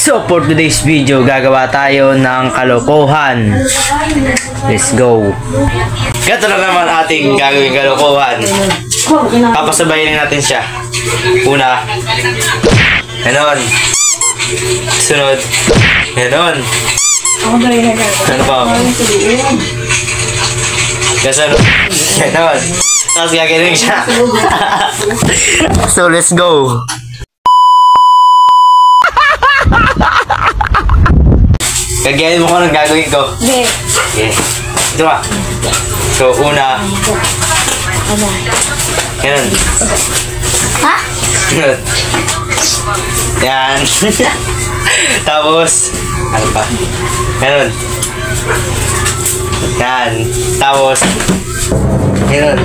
So for today's video, gagawa tayo ng kalokohan. Let's go. Ganito na naman ating gagawin kalokohan. Papasabayin natin siya. Una, ganon. Sunod, ganon. Ano pa? Kasunod, ganon. Tapos gagawin siya. So let's go. Gagayahin mo ko ng gagawin ko. Okay. Okay. Ito ka. So, una. Ganun. Ha? Ganun. Yan. Tapos, ano pa? Ganun. Yan. Tapos, ganun.